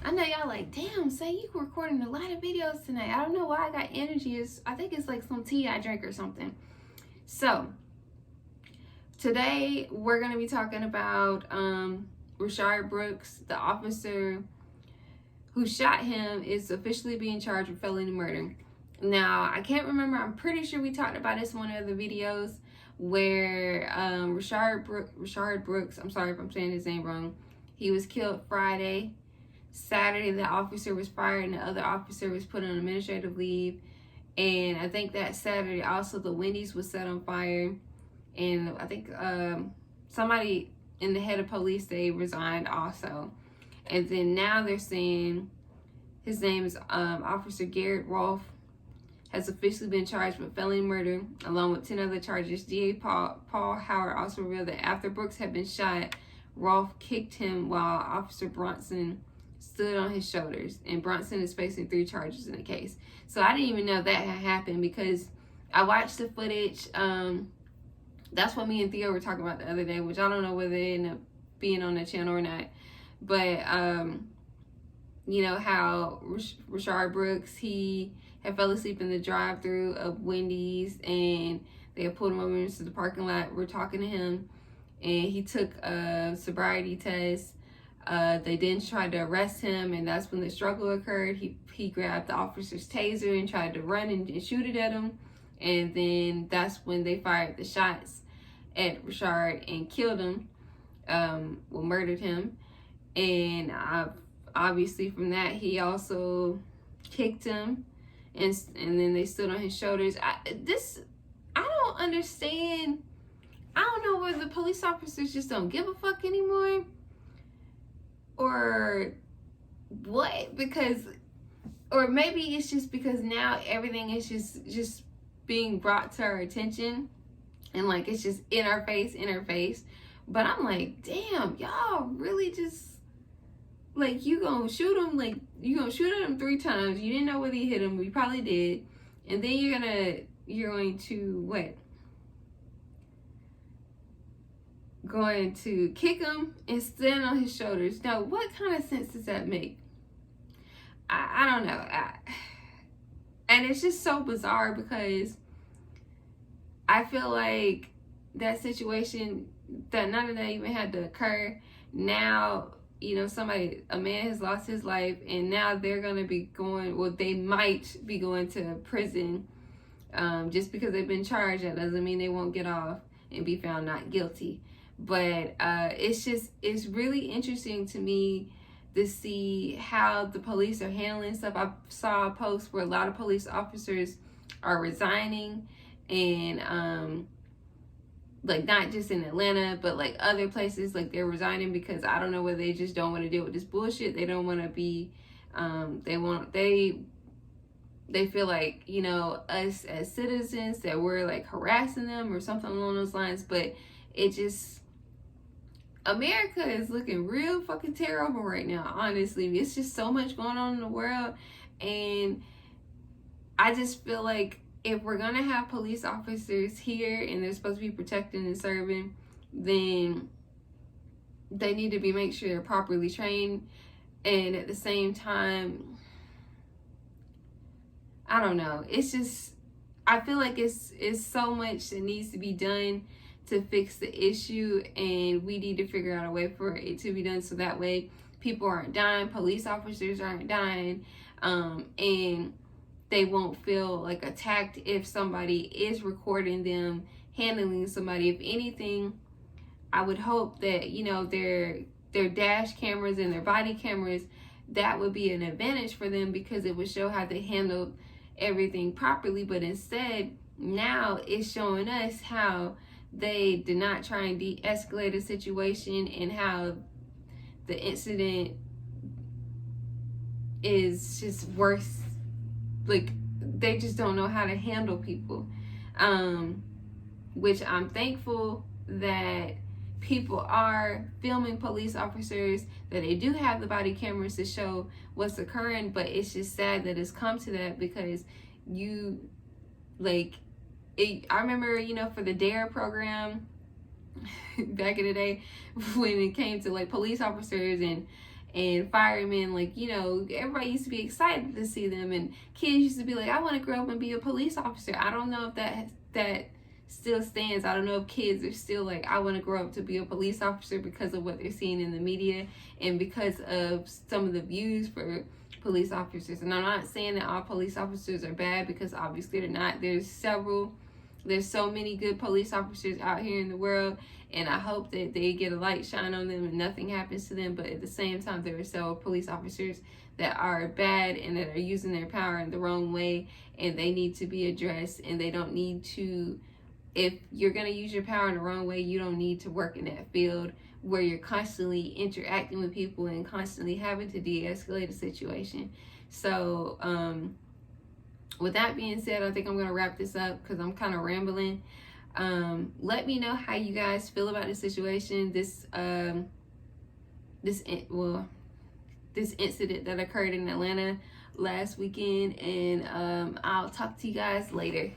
I know y'all like, damn, say you recording a lot of videos tonight. I don't know why I got energy. I think it's like some tea I drink or something. So today we're gonna be talking about Rayshard Brooks, the officer who shot him, is officially being charged with felony murder. Now, I can't remember. I'm pretty sure we talked about this in one of the videos where Rayshard Brooks, I'm sorry if I'm saying his name wrong, he was killed Friday. Saturday, the officer was fired and the other officer was put on administrative leave. And I think that Saturday also the Wendy's was set on fire. And I think somebody in the head of police, they resigned also. And then now they're saying his name is Officer Garrett, Rolfe, has officially been charged with felony murder along with 10 other charges. DA Paul Howard also revealed that after Brooks had been shot, Rolfe kicked him while Officer Bronson stood on his shoulders, and Bronson is facing 3 charges in the case. So I didn't even know that had happened because I watched the footage. That's what me and Theo were talking about the other day, which I don't know whether they end up being on the channel or not. But you know how Rayshard Brooks, he had fell asleep in the drive-thru of Wendy's, and they had pulled him over into the parking lot. We're talking to him, and he took a sobriety test. They then tried to arrest him, and that's when the struggle occurred. He grabbed the officer's taser and tried to run and shoot it at him, and then that's when they fired the shots at Rayshard and killed him, murdered him. And obviously from that, he also kicked him, and then they stood on his shoulders. I don't understand. I don't know whether the police officers just don't give a fuck anymore or what, because, or maybe it's just because now everything is just being brought to our attention, and like it's just in our face. But I'm like, damn, y'all really just like, you gonna shoot him, like you gonna shoot at him 3 times. You didn't know whether he hit him, but you probably did, and then you're going to kick him and stand on his shoulders. Now, what kind of sense does that make? I don't know. And it's just so bizarre because I feel like that situation, that none of that even had to occur. Now, you know, a man has lost his life, and now they're going to be they might be going to prison. Just because they've been charged, that doesn't mean they won't get off and be found not guilty. But it's really interesting to me to see how the police are handling stuff. I saw a post where a lot of police officers are resigning, and like not just in Atlanta, but like other places, like they're resigning because I don't know whether they just don't want to deal with this bullshit. They don't want to be, they feel like, you know, us as citizens, that we're like harassing them or something along those lines. But it just, America is looking real fucking terrible right now, honestly. It's just so much going on in the world, and I just feel like if we're gonna have police officers here and they're supposed to be protecting and serving, then they need to make sure they're properly trained. And at the same time, I don't know, it's just, I feel like it's so much that needs to be done to fix the issue, and we need to figure out a way for it to be done so that way people aren't dying, police officers aren't dying, and they won't feel like attacked if somebody is recording them handling somebody. If anything, I would hope that, you know, their dash cameras and their body cameras, that would be an advantage for them because it would show how they handled everything properly. But instead, now it's showing us how they did not try and de-escalate a situation, and how the incident is just worse. Like, they just don't know how to handle people, which I'm thankful that people are filming police officers, that they do have the body cameras to show what's occurring. But it's just sad that it's come to that, because I remember, you know, for the DARE program back in the day, when it came to like police officers and firemen, like, you know, everybody used to be excited to see them, and kids used to be like, I want to grow up and be a police officer. I don't know if that still stands. I don't know if kids are still like, I want to grow up to be a police officer because of what they're seeing in the media and because of some of the views for police officers. And I'm not saying that all police officers are bad, because obviously they're not. There's so many good police officers out here in the world, and I hope that they get a light shine on them and nothing happens to them. But at the same time, there are several police officers that are bad and that are using their power in the wrong way, and they need to be addressed. And they don't need to, if you're going to use your power in the wrong way, you don't need to work in that field where you're constantly interacting with people and constantly having to de-escalate a situation. So with that being said, I think I'm going to wrap this up because I'm kind of rambling. Let me know how you guys feel about the situation, this incident that occurred in Atlanta last weekend, and I'll talk to you guys later.